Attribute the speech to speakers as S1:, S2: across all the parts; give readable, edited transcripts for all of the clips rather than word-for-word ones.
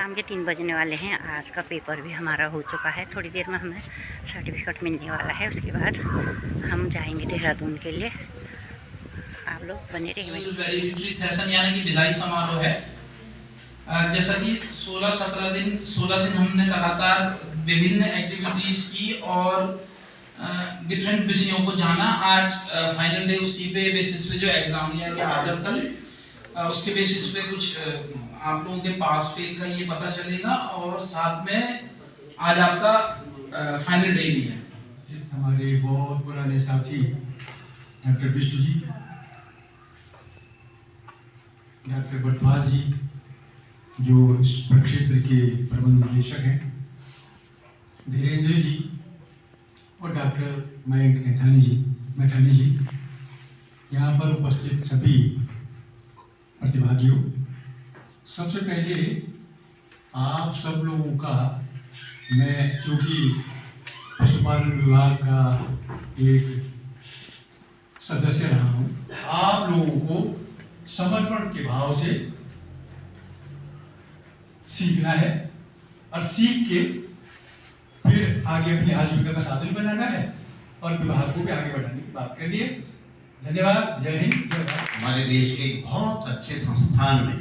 S1: शाम के 3 बजने वाले हैं। आज का पेपर भी हमारा हो चुका है। थोड़ी देर में हमें सर्टिफिकेट मिलने वाला है। उसके बाद हम जाएंगे देहरादून के लिए। आप लोग बने रहिए।
S2: वैलिडिटी सेशन यानी कि विदाई समारोह है। जैसा कि 16 दिन हमने लगातार विभिन्न एक्टिविटीज की और डिफरेंट विषयों को जाना। आज फाइनल डे, उसी पे बेसिस पे जो एग्जाम लिया गया आज और कल, उसके बेसिस पे कुछ आप लोगों के पास फेल का ये पता चलेगा और साथ में आज आपका फाइनल डे भी है।
S3: हमारे बहुत पुराने साथी डॉक्टर विष्णु जी, डॉक्टर बर्थवाल जी जो इस प्रक्षेत्र के प्रबंध निदेशक हैं, धीरेन्द्र जी और डॉक्टर मयंक मैठानी जी, यहाँ पर उपस्थित सभी प्रतिभागियों, सबसे पहले आप सब लोगों का मैं, चूँकि पशुपालन विभाग का एक सदस्य रहा हूँ, आप लोगों को समर्पण के भाव से सीखना है और सीख के फिर आगे अपनी आजीविका का साधन बनाना है और विभाग को भी आगे बढ़ाने की बात करनी है। धन्यवाद। जय हिंद, जय भारत।
S4: हमारे देश के एक बहुत अच्छे संस्थान में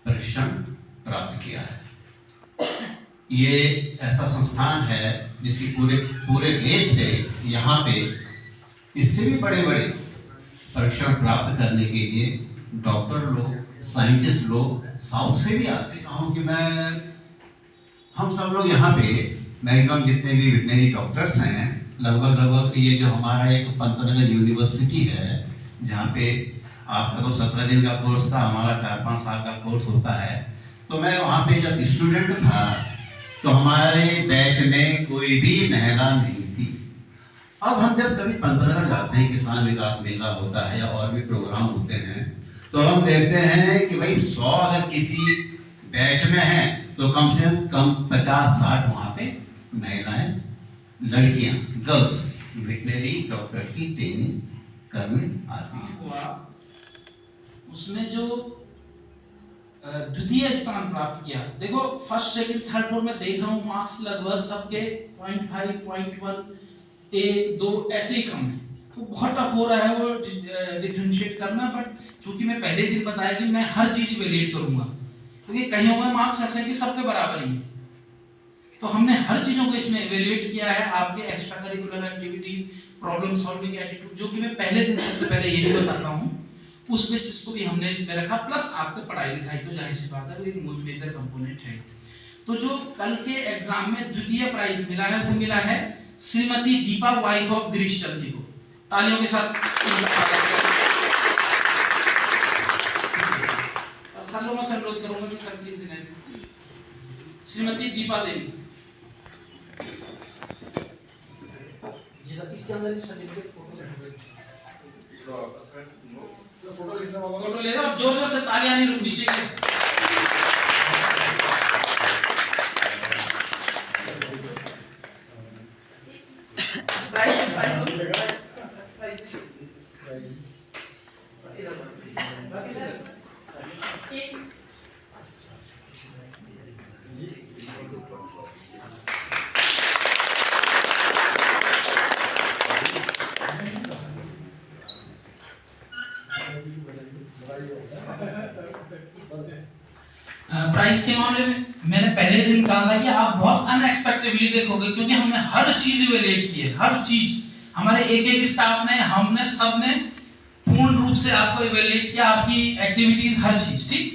S4: प्रशिक्षण प्राप्त किया है। ये ऐसा संस्थान है जिसकी पूरे देश से यहाँ पे इससे भी बड़े प्रशिक्षण प्राप्त करने के लिए डॉक्टर लोग, साइंटिस्ट लोग साउथ से भी आते हैं। कि हम सब लोग यहाँ पे मैक्सिमम जितने भी वेटनरी डॉक्टर्स हैं, लगभग ये जो हमारा एक पंतनगर यूनिवर्सिटी है, जहाँ पे आपका तो 17 दिन का कोर्स था, हमारा 4-5 साल का कोर्स होता है। तो मैं वहाँ पे जब स्टूडेंट था तो हमारे बैच में कोई भी महिला नहीं थी। अब हम जब कभी पंतनगर जाते हैं, किसान विकास मेला होता है या और भी प्रोग्राम होते हैं, तो हम देखते हैं कि भाई 100 अगर किसी बैच में है तो कम से कम 50-60 वहाँ पे महिलाएं, लड़कियां, गर्ल्स वेटनरी डॉक्टर की ट्रेनिंग करने आती हैं।
S2: उसमें जो द्वितीय स्थान प्राप्त किया, देखो फर्स्ट सेकंड थर्ड फोर्थ में देख रहा हूँ मार्क्स लगभग सबके 0.5, 0.1, 1, 2 ऐसे ही कम है। तो बहुत टफ हो रहा है वो डिफरेंशिएट करना। बट चूंकि मैं पहले दिन बताया कि मैं हर चीज इवैल्यूएट करूंगा, क्योंकि कहीं में मार्क्स ऐसे हैं कि सबके बराबर ही है। तो हमने हर चीजों को इसमें इवैल्यूएट किया है। आपके extra curricular activities, problem solving attitude, जो कि मैं पहले दिन सबसे पहले यही बताता हूँ, उस बेसिस को भी हमने इसमें रखा। प्लस आपके पढ़ाई लिखाई तो जाहिर सी बात है वो एक मोटिवेटर कंपोनेंट है। तो जो कल के एग्जाम में द्वितीय प्राइज मिला है वो मिला है श्रीमती दीपा वाइफ ऑफ गिरीश चंद जी को। तालियों के साथ सर लोगों से अनुरोध करूंगा कि सर प्लीज इन्हें, श्रीमती दीपा देवी जी सर, इसके अंदर सर्टिफिकेट फोटो ले लो। जोर-जोर से तालियां नहीं रुकनी चाहिए। प्राइस के मामले में मैंने पहले दिन कहा था कि आप बहुत अनएक्सपेक्टेडली देखोगे, क्योंकि हमने हर चीज इवैल्यूएट की है। हर चीज हमारे एक स्टाफ ने, हमने सबने पूर्ण रूप से आपको इवैल्यूएट किया, आपकी एक्टिविटीज, हर चीज। ठीक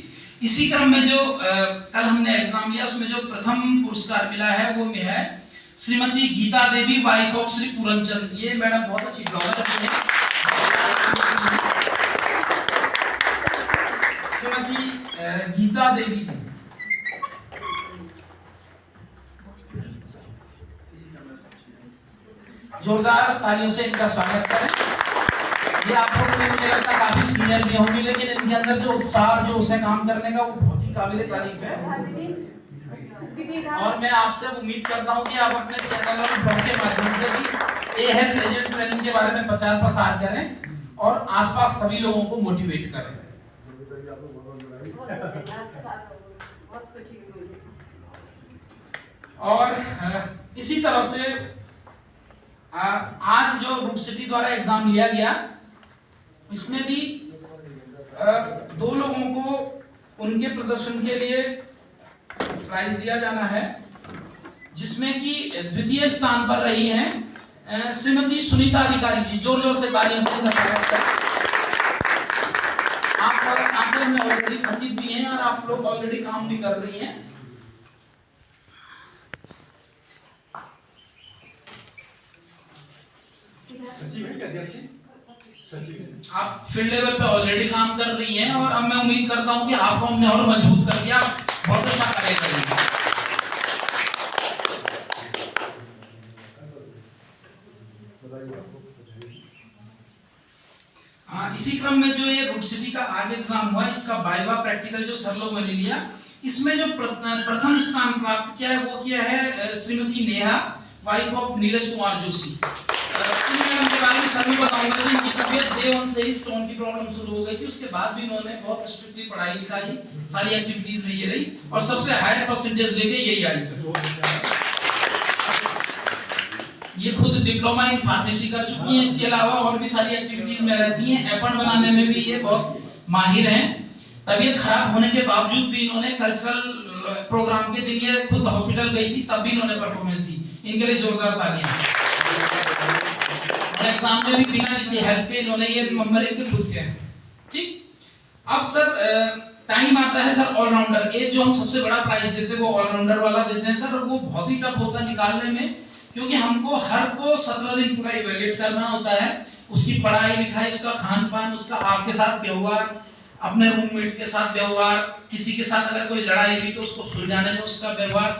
S2: इसी क्रम में जो कल हमने एग्जाम लिया उसमें जो प्रथम पुरस्कार मिला है वो में है श्रीमती गीता देवी वाइफ ऑफ श्री पूरनचंद। ये मैडम बहुत अच्छी ब्लॉगर है। श्रीमती गीता देवी, जोरदार तालियों से इनका स्वागत करें। ये आप लोगों को मुझे लगता है काफी सीनियर भी होंगी, लेकिन इनके अंदर जो उत्साह, जो उसे काम करने का, वो बहुत ही काबिले तारीफ है। और मैं आपसे उम्मीद करता हूं कि आप अपने चैनल और ब्लॉग के माध्यम से भी हेल्थ एजेंट ट्रेनिंग के बारे में प्रचार प्रसार करें और आसपास सभी लोगों को मोटिवेट करें। और इसी तरह से आज जो रूट सिटी द्वारा एग्जाम लिया गया, इसमें भी 2 लोगों को उनके प्रदर्शन के लिए प्राइज दिया जाना है, जिसमें कि द्वितीय स्थान पर रही हैं श्रीमती सुनीता अधिकारी जी। जोर जोर से तालियों से इनका स्वागत करें। आप आंचल में ऑलरेडी सचिव भी हैं और आप लोग ऑलरेडी काम भी कर रही हैं। आप फील्ड लेवल पे ऑलरेडी काम कर रही हैं और अब मैं उम्मीद करता हूं कि आपको हमने और मजबूत कर दिया, बहुत अच्छा कार्य करेंगे। इसी क्रम में जो ये रूट सिटी का आज एग्जाम हुआ, इसका वाइवा प्रैक्टिकल जो सर लोगों ने लिया, इसमें जो प्रथम स्थान प्राप्त किया है वो किया है श्रीमती नेहा, वाइफ ऑफ नीरज कुमार जोशी। इनके बारे में सभी बताऊंगा कि इनकी तबीयत डे 1 से ही स्टोन की प्रॉब्लम शुरू हो गई थी, उसके बाद भी इन्होंने बहुत स्ट्रिक्टली पढ़ाई लिखाई सारी एक्टिविटीज में ये रही और सबसे हायर परसेंटेज लेके यही आई सर। ये खुद डिप्लोमा इन फार्मेसी कर चुकी हैं, इसके अलावा और भी सारी एक्टिविटीज में रहती हैं। एपन बनाने में भी ये बहुत माहिर हैं। तबीयत खराब होने के बावजूद भी इन्होंने कल्चरल प्रोग्राम के दिन ये खुद हॉस्पिटल गई थी, तब भी इन्होंने परफॉर्मेंस दी। इनके लिए जोरदार तालियां। और एग्जाम में भी बिना किसी हेल्प के इन्होंने ये नंबर इनके खुद के हैं। ठीक, अब सर टाइम आता है सर ऑलराउंडर। एक जो हम सबसे बड़ा प्राइज देते हैं वो ऑलराउंडर वाला देते हैं सर, और वो बहुत ही टफ होता है निकालने में, क्योंकि हमको हर को 17 दिन पूरा इवैल्यूएट करना होता है। उसकी पढ़ाई लिखाई, उसका खान पान, उसका आपके साथ व्यवहार, अपने रूममेट के साथ व्यवहार, किसी के साथ अगर कोई लड़ाई हुई तो उसको सुलझाने में उसका व्यवहार,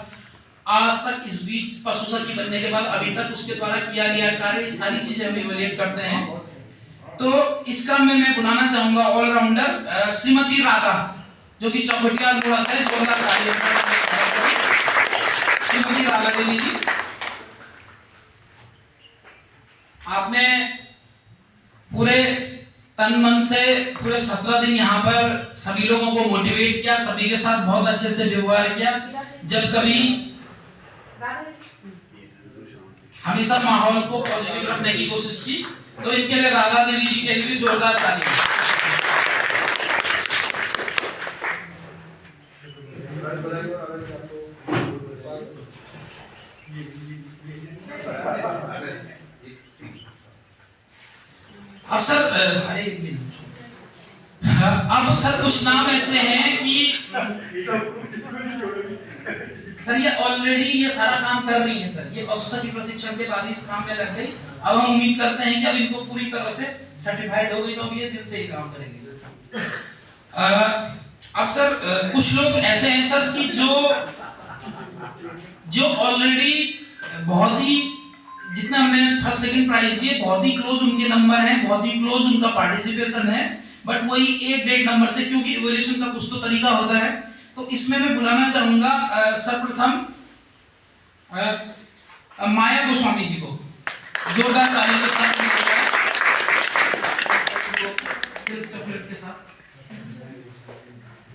S2: आज तक इस बीच पशु सखी बनने के बाद अभी तक उसके द्वारा किया गया कार्य, ये सारी चीजें हम इवैल्यूएट करते हैं। तो इसका मैं बुलाना चाहूंगा ऑलराउंडर श्रीमती राधा, जो कि चौखटिया लोड़ा से जोरदार तालियां। श्रीमती राधा देवी जी, आपने पूरे तन मन से पूरे 17 दिन यहाँ पर सभी लोगों को मोटिवेट किया, सभी के साथ बहुत अच्छे से व्यवहार किया। जब कभी हमेशा माहौल को पॉजिटिव रखने की कोशिश की, तो इनके लिए राधा देवी जी के लिए जोरदार तालियां। अब सर अब सर कुछ नाम ऐसे हैं कि सर ये ऑलरेडी ये सारा काम कर रही है सर, ये पशु सखी प्रशिक्षण के बाद इस काम में लग गई। अब हम उम्मीद करते हैं कि अब इनको पूरी तरह से सर्टिफाइड हो गई, तो अब ये दिल से ही काम करेंगे। अब सर कुछ लोग ऐसे हैं सर कि जो ऑलरेडी बहुत ही, जितना हमने फर्स्ट सेकंड प्राइज दिए, बहुत ही क्लोज उनके नंबर हैं, बहुत ही क्लोज उनका पार्टिसिपेशन है, बट वही 1-1.5 नंबर से, क्योंकि इवैल्यूएशन का कुछ तो तरीका होता है। तो इसमें मैं बुलाना चाहूंगा सर्वप्रथम माया गोस्वामी जी को, जोरदार तालियों के साथ।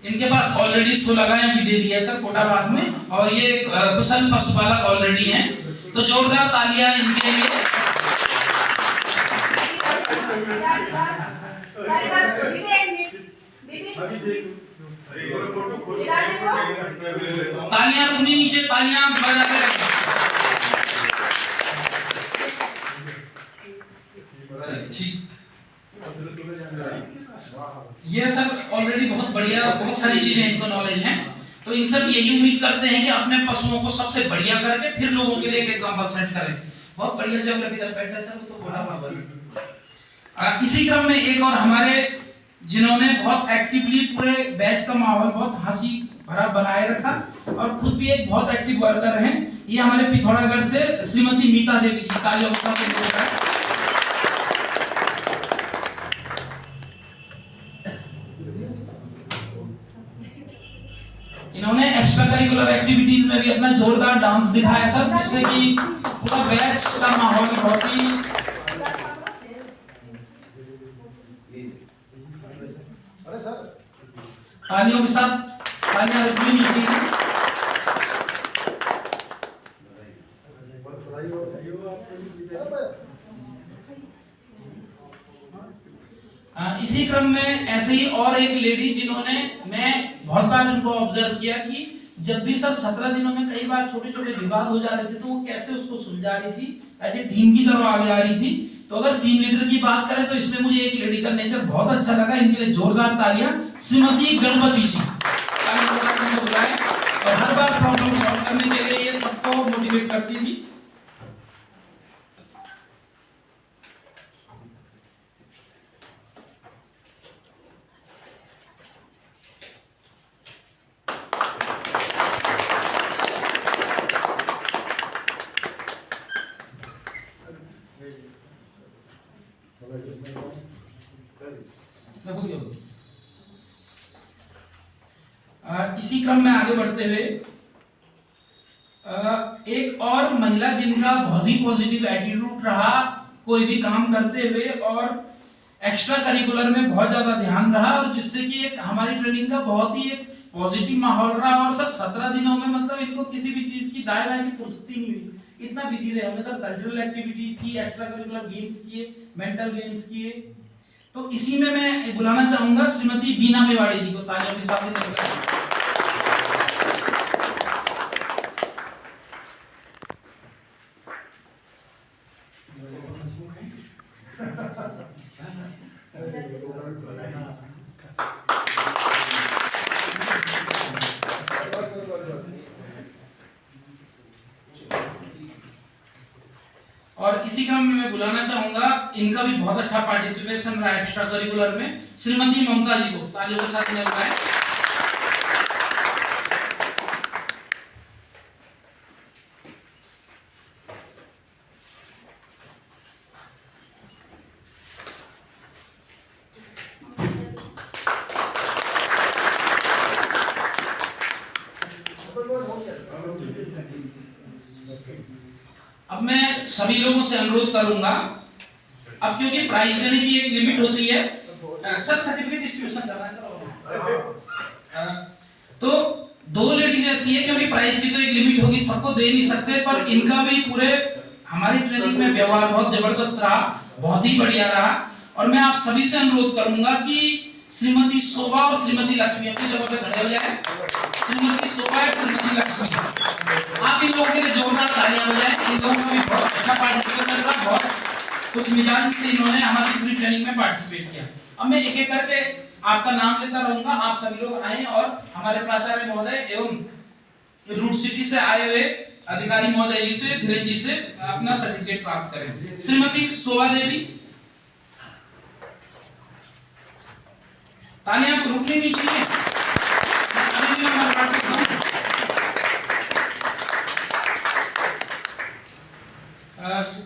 S2: इनके पास ऑलरेडी 16 भी दे दिया सर कोटाबाग में, और ये कुशल पशुपालक ऑलरेडी हैं, तो जोरदार तालियां इनके लिए। तालियां उन्हीं नीचे तालियां बजाते रखें। ठीक, ये सर ऑलरेडी बहुत बढ़िया, बहुत सारी चीजें इनको नॉलेज है, तो इन सब यही उम्मीद करते हैं कि अपने पशुओं को सबसे बढ़िया करके फिर लोगों के लिए एक एग्जांपल सेट करें। बहुत बढ़िया ज्योग्राफिकल पैटर्न सर, वो तो बड़ा बराबर। इसी क्रम में एक और हमारे, जिन्होंने बहुत एक्टिवली पूरे बैच का माहौल बहुत हंसी भरा बनाए रखा और खुद भी एक बहुत एक्टिव वर्कर हैं, ये हमारे पिथौरागढ़ से श्रीमती मीता देवी जी। तालियों के साथ इन्होंने एक्स्ट्रा करिकुलर एक्टिविटीज में भी अपना जोरदार डांस दिखाया सर, जिससे कि पूरा बैच का माहौल बहुत ही। तालियों के साथ तालियां रुकनी नहीं चाहिए। इसी क्रम में ऐसे ही और एक लेडी जिन्होंने, मैं बहुत बार उनको ऑब्जर्व किया कि जब भी सर 17 दिनों में कई बार छोटे छोटे विवाद हो जा रहे थे तो वो कैसे उसको सुलझा रही थी, एज ए टीम की तरह आगे आ रही थी। तो अगर टीम लीडर की बात करें तो इसमें मुझे एक लेडी का नेचर बहुत अच्छा लगा। इनके लिए जोरदार तालियां श्रीमती गणपति जी, बुलाए और हर बार प्रॉब्लम सॉल्व करने के लिए ये सबको मोटिवेट करती थी। इसी क्रम में आगे बढ़ते हुए एक और महिला जिनका बहुत ही पॉजिटिव एटीट्यूड रहा कोई भी काम करते हुए और एक्स्ट्रा करिकुलर में बहुत ज्यादा ध्यान रहा, और जिससे कि एक हमारी ट्रेनिंग का बहुत ही एक पॉजिटिव माहौल रहा। और सर 17 दिनों में मतलब इनको किसी भी चीज की दाएं बाएं की फुर्सत ही नहीं हुई, इतना बिजी रहे हमने सर। कल्चरल एक्टिविटीज की, एक्स्ट्रा करिकुलर गेम्स किए, मेंटल गेम्स किए। तो इसी में मैं बुलाना चाहूंगा श्रीमती बीना मेवाड़ी जी को, तालियों के साथ। और इसी क्रम में मैं बुलाना चाहूंगा, इनका भी बहुत अच्छा पार्टिसिपेशन रहा एक्स्ट्रा करिकुलर में, श्रीमती ममता जी को, तालियों के साथ इन्हें बुलाएं। अब मैं सभी लोगों से अनुरोध करूंगा, अब क्योंकि प्राइज देने की एक लिमिट होती है, सर सर्टिफिकेट डिस्ट्रीब्यूशन करना है सर। तो दो लेडीज ऐसी है क्योंकि प्राइज की तो एक लिमिट होगी, सबको दे नहीं सकते, पर इनका भी पूरे हमारी ट्रेनिंग में व्यवहार बहुत जबरदस्त रहा, बहुत ही बढ़िया रहा। और मैं आप सभी से अनुरोध करूंगा कि श्रीमती शोभा और श्रीमती लक्ष्मी अपनी जगह पे खड़े हो जाए। श्रीमती शोभा और श्रीमती लक्ष्मी, आप इन लोगों के लिए जोरदार तालियां बजाएं। इन लोगों का भी बहुत अच्छा पार्टिसिपेशन रहा, बहुत खुश मिजाज से इन्होंने हमारी पूरी ट्रेनिंग में पार्टिसिपेट किया। अब मैं एक एक करके आपका नाम लेता रहूंगा, आप सभी लोग आए और हमारे प्राचार्य महोदय एवं रूट सिटी से आए हुए अधिकारी महोदय जी से, धीरेन्द्र जी से अपना सर्टिफिकेट प्राप्त करें। श्रीमती शोभा देवी, तालियां रुकनी नहीं चाहिए, अभी भी मैं पढ़ सकता हूं।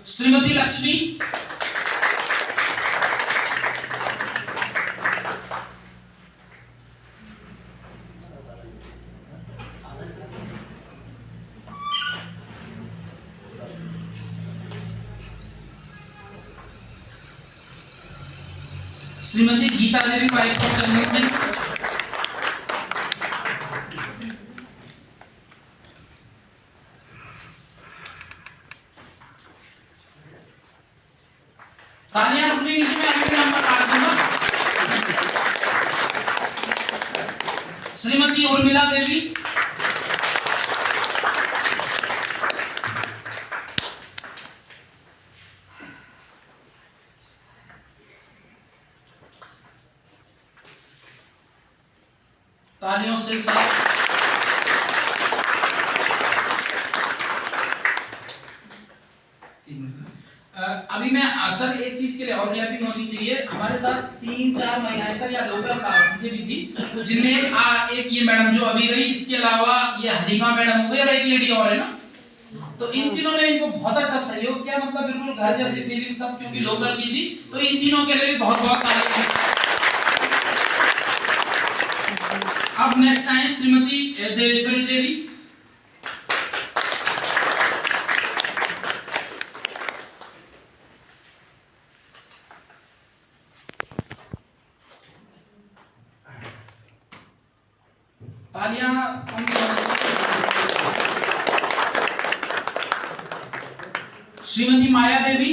S2: श्रीमती लक्ष्मी, श्रीमती गीता देवी वाइफ ऑफ चंदन सिंह, तालियां रुकनी नहीं चाहिए, मैं अगले नंबर काट दूंगा। श्रीमती उर्मिला देवी, तालियों से साथ। अभी मैं सर एक चीज के लिए और क्लैपिंग होनी चाहिए, हमारे साथ 3-4 महिलाएं सर या लोकल कास्ट से भी थी, जिनमें एक ये मैडम जो अभी गई, इसके अलावा ये हनीमा मैडम हो गई और एक लेडी और है ना, तो इन तीनों ने इनको बहुत अच्छा सहयोग किया, मतलब बिल्कुल घर जैसी फीलिंग सब क्योंकि लोकल की थी, तो इन तीनों के लिए भी बहुत बहुत तालियां। अब नेक्स्ट आए श्रीमती देवेश्वरी देवी, तालियां। श्रीमती माया देवी,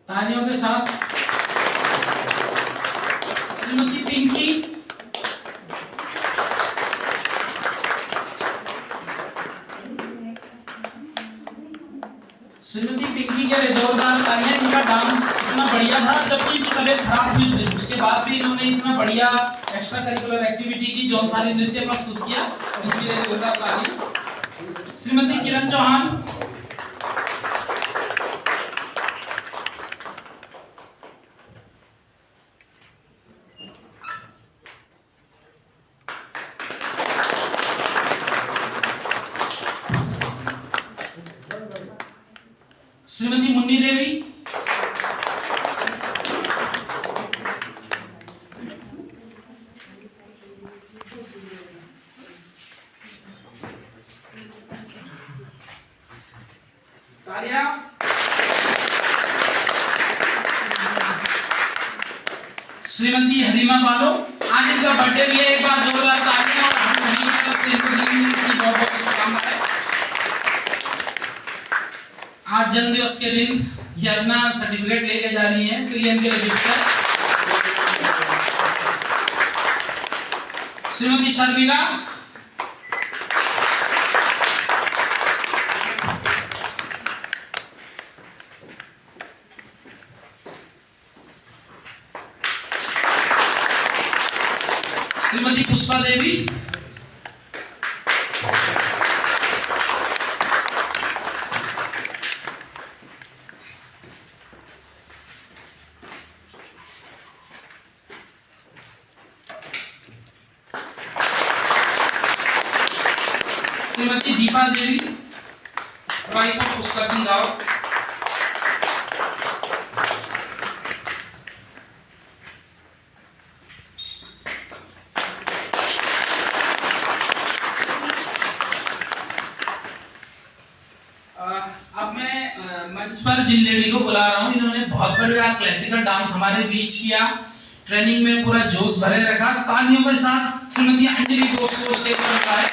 S2: तालियों के साथ। श्रीमती पिंकी, श्रीमती पिंकी के लिए जोरदार तालियां। इनका डांस इतना बढ़िया था, जबकि इनकी तबीयत खराब हुई थी, उसके बाद भी इन्होंने इतना बढ़िया एक्स्ट्रा करिकुलर एक्टिविटी की, जौनसारी नृत्य प्रस्तुत किया, इनके लिए जोरदार तालियां। श्रीमती किरण चौहान, श्रीमती मुन्नी देवी, तालियां। श्रीमती हलीमा बानो, आज इनका बर्थडे भी है, एक बार जोरदार तालियां और हम सभी की तरफ से इनको जन्मदिन की बहुत बहुत शुभकामनाएं। आज जन्मदिवस के दिन ये अपना सर्टिफिकेट लेके जा रही हैं, तो ये इनके लिए गिफ्ट है। श्रीमती शर्मिला, श्रीमती पुष्पा देवी, श्रीमती दीपा देवी, भाई को पुष्कर सिंह राव, अब मैं मंच पर जिन लेडी को बुला रहा हूँ, इन्होंने बहुत बढ़िया क्लासिकल डांस हमारे बीच किया, ट्रेनिंग में पूरा जोश भरे रखा। तालियों के साथ श्रीमती अंजलि घोष को स्टेज पर बुलाएं।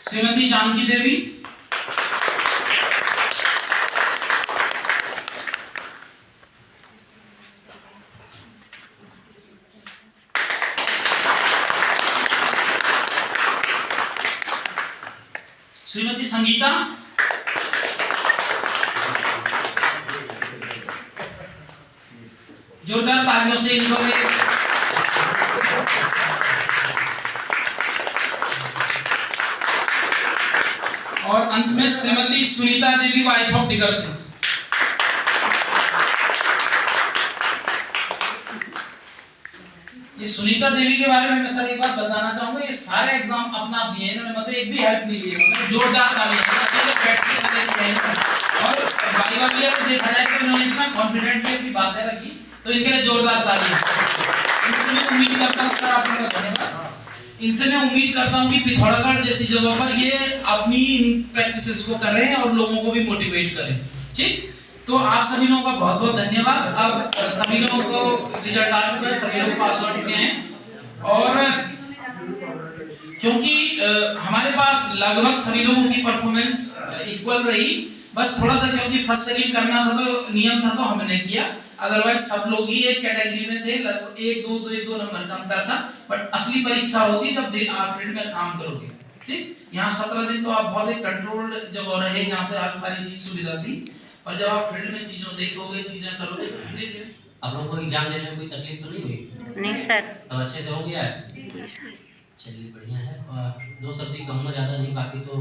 S2: श्रीमती जानकी देवी, श्रीमती संगीता, जोरदार तालियों से इनको और अंत में Shrimati Sunita Devi, wife of digger Singh. ये सुनीता देवी के बारे में मैं सर एक बात बताना चाहूंगा, ये सारे एग्जाम अपना आप दिए इन्होंने, मतलब एक भी हेल्प नहीं ली है। जोरदार तालियां। और वाइवा भी अगर देखा जाए तो इन्होंने इतना कॉन्फिडेंटली अपनी बातें रखी, तो इनके लिए जोरदार तालियां। इनसे मैं उम्मीद करता हूँ सर, आप लोगों का धन्यवाद। इनसे मैं उम्मीद करता हूँ कि पिथौरागढ़ जैसी जगह पर ये अपनी प्रैक्टिसेस को करें और लोगों को भी मोटिवेट करें। ठीक, तो आप सभी लोगों का बहुत बहुत धन्यवाद। अब सभी लोगों को रिजल्ट आ चुका है, सभी लोग पास हो चुके हैं। और क्योंकि हमारे पास लगभग सभी लोगों की परफॉर्मेंस इक्वल रही, बस थोड़ा सा क्योंकि फर्स्ट सेकंड करना था तो नियम था तो हमने किया, अदरवाइज सब लोग ही एक कैटेगरी में थे, लगभग एक दो नंबर का अंतर था। बट असली परीक्षा होगी जब आप फील्ड में काम करोगे। ठीक, यहाँ 17 दिन तो आप बहुत एक कंट्रोल्ड जगह रहे, यहाँ पे हर सारी चीज सुविधा थी, और जब आप फील्ड में चीजों देखोगे, चीजें करोगे, तो धीरे धीरे।
S5: आप लोगों को एग्जाम देने में कोई तकलीफ तो नहीं हुई?
S1: नहीं सर।
S5: सब अच्छे से हो गया है?
S1: जी सर।
S5: चलिए बढ़िया है। और 2 शब्द ही कहूँगा, ज़्यादा नहीं, बाकी तो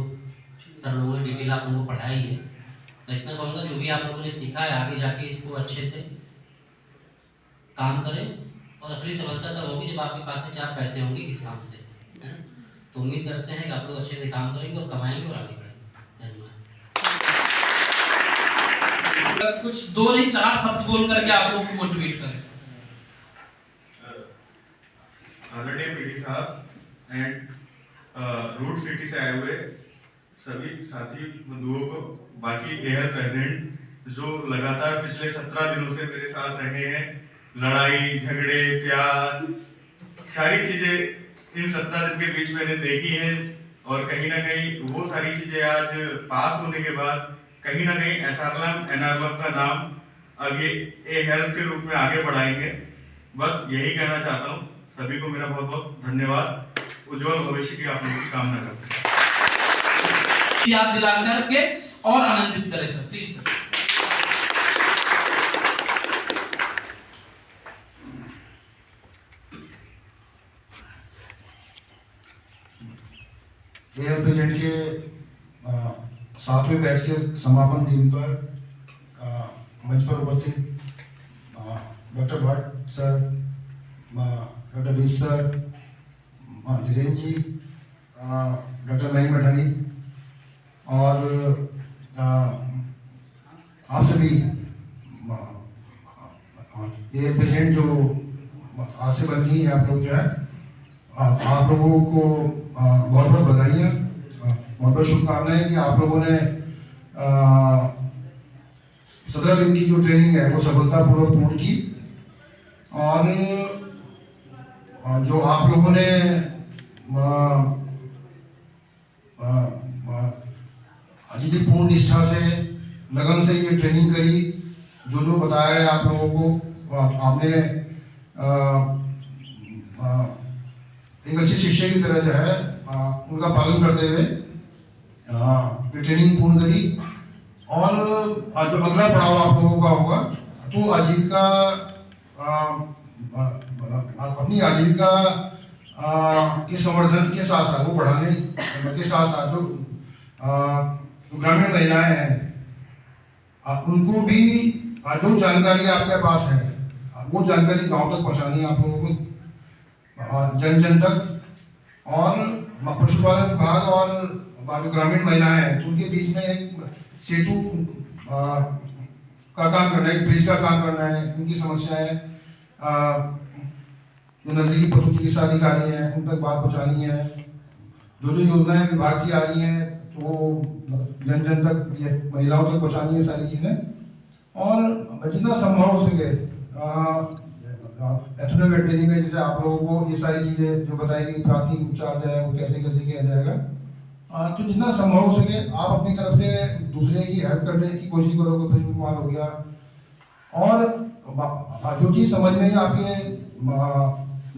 S5: सर लोगों ने डिटेल आप लोगों को पढ़ाया ही है। मैं इतना कहूँगा जो भी आप लोगों ने सीखा है आगे जाके इसको अच्छे से काम करें, और असली सफलता तब होगी जब आपके पास में 4 पैसे होंगे इस काम से, है ना? तो उम्मीद करते हैं कि आप लोग अच्छे से काम करेंगे और कमाएंगे और आगे बढ़ेंगे। धन्यवाद।
S2: कुछ 2 नहीं 4 शब्द बोल करके आप लोगों को मोटिवेट करें।
S6: आदरणीय पीडी साहब एंड रूट सिटी से आए हुए सभी साथी बंधुओं को, बाकी एयर प्रेसिडेंट जो लगातार पिछले 17 दिनों से मेरे साथ रहे हैं, लड़ाई झगड़े प्यार सारी चीजें इन 17 दिन के बीच मैंने देखी हैं, और कहीं ना कहीं वो सारी चीजें आज पास होने के बाद कहीं ना कहीं एनआरएलएम का नाम अब ये ए हेल्थ के रूप में आगे बढ़ाएंगे। बस यही कहना चाहता हूँ। सभी को मेरा बहुत बहुत धन्यवाद। उज्जवल भविष्य की आप लोगों की कामना करता हूँ।
S2: याद दिला करके और आनंदित करें sir, please sir.
S7: Air present के 7वें बैच के समापन दिन पर मंच पर उपस्थित डॉक्टर भट्ट सर, डॉक्टर बीस सर, धीरेन्द्र जी, डॉक्टर मही मठानी और आप सभी एयर प्रेजेंट जो आज से बन गई है, आप लोग जो है आप लोगों को बहुत बहुत बधाइयाँ, बहुत बहुत शुभकामनाएं कि आप लोगों ने 17 दिन की जो ट्रेनिंग है वो सफलतापूर्वक पूर्ण की, और जो आप लोगों ने जितनी पूर्ण निष्ठा से लगन से ये ट्रेनिंग करी, जो बताया है आप लोगों को, आपने एक अच्छे शिष्य की तरह जो है उनका पालन करते हुए ये ट्रेनिंग पूर्ण करी। और जो अगला पड़ाव आप लोगों का होगा तो आजीविका, अपनी आजीविका के संवर्धन के साथ साथ, वो बढ़ाने के साथ साथ जो ग्रामीण महिलाएं हैं उनको भी जो जानकारी आपके पास है वो जानकारी गांव तक पहुंचानी है आप लोगों को, जन जन तक। और पशुपालन विभाग और जो ग्रामीण महिलाएं हैं तो उनके बीच में एक सेतु का काम करना है, एक ब्रिज का काम करना है। उनकी समस्याएं जो नजदीकी पशु चिकित्सा अधिकारी हैं उन तक बात पहुंचानी है। जो योजनाएं विभाग की आ रही हैं तो वो जन जन तक, ये महिलाओं तक पहुंचानी है सारी चीजें। और जितना संभव हो सके वेटनरी में जैसे आप लोगों को ये सारी चीजें जो बताई गई, प्राथमिक उपचार जो है वो कैसे कैसे किया जाएगा, तो जितना संभव हो सके आप अपनी तरफ से दूसरे की हेल्प करने की कोशिश करोगे। पशु कुमार हो गया, और जो चीज़ समझ में आपके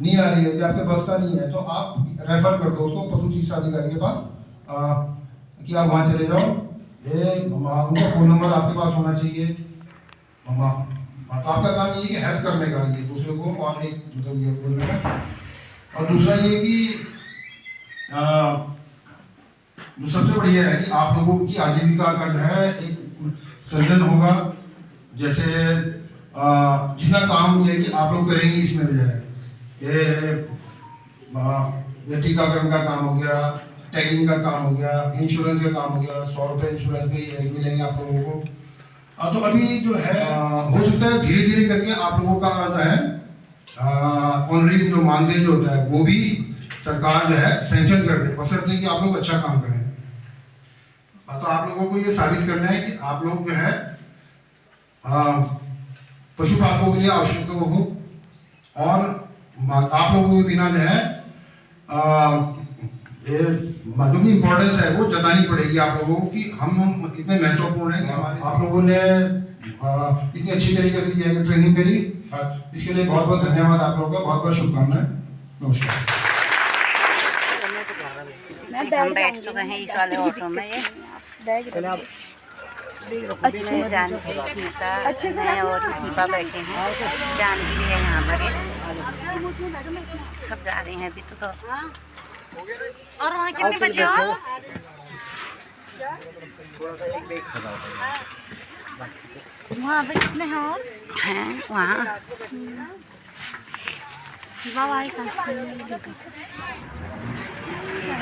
S7: नहीं आ रही है या आपके बस का नहीं है तो आप रेफर कर दो उसको पशु चिकित्सा अधिकारी के पास, कि आप वहाँ चले जाओ। उनका फ़ोन नंबर आपके पास होना चाहिए। तो आपका काम ये है कि हेल्प करने का, ये दूसरे को, और एक मतलब ये बोलने का। और दूसरा ये कि जो सबसे बढ़िया है कि आप लोगों की आजीविका का जो है एक सर्जन होगा। जैसे जितना काम ये कि आप लोग करेंगे इसमें जो है ये टीकाकरण का काम हो गया, टैगिंग का काम हो गया, इंश्योरेंस का काम हो गया। 100 रुपये इंश्योरेंस में मिलेंगे आप लोगों को। तो अभी जो है हो सकता है धीरे धीरे करके आप लोगों का जो है ऑनरी जो मानदेय जो होता है वो भी सरकार जो है सैंक्शन कर दे, बशर्ते कि आप लोग अच्छा काम करें। तो आप लोगों को ये साबित करना है कि आप लोग जो है पशुपालकों के लिए आवश्यक हो, और आप लोगों के बिना जो है जो भी इम्पोर्टेंस है वो जतानी पड़ेगी आप लोगों को कि हम इतने महत्वपूर्ण हैं कि आप लोगों ने इतनी अच्छी तरीके से ये ट्रेनिंग करी। इसके लिए बहुत बहुत धन्यवाद आप लोगों का, बहुत बहुत शुभकामनाएं। नमस्कार।
S1: हम बैठ चुके हैं इस वाले ऑटो में। ये इसमें जानकी, गीता मैं और दीपा बैठे हैं। जानकी भी है यहाँ पर, सब जा रहे हैं अभी तो। और वहाँ कितने बजे हो? वहाँ पे कितने हैं और हैं वहाँ?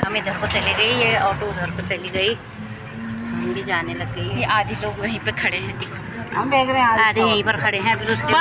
S1: हम इधर को चली गई, ये ऑटो उधर को चली गई, हम भी जाने लग गई। ये आधे लोग वहीं पे खड़े हैं, देखो हम देख रहे हैं, आधे यहीं पर खड़े हैं, दूसरे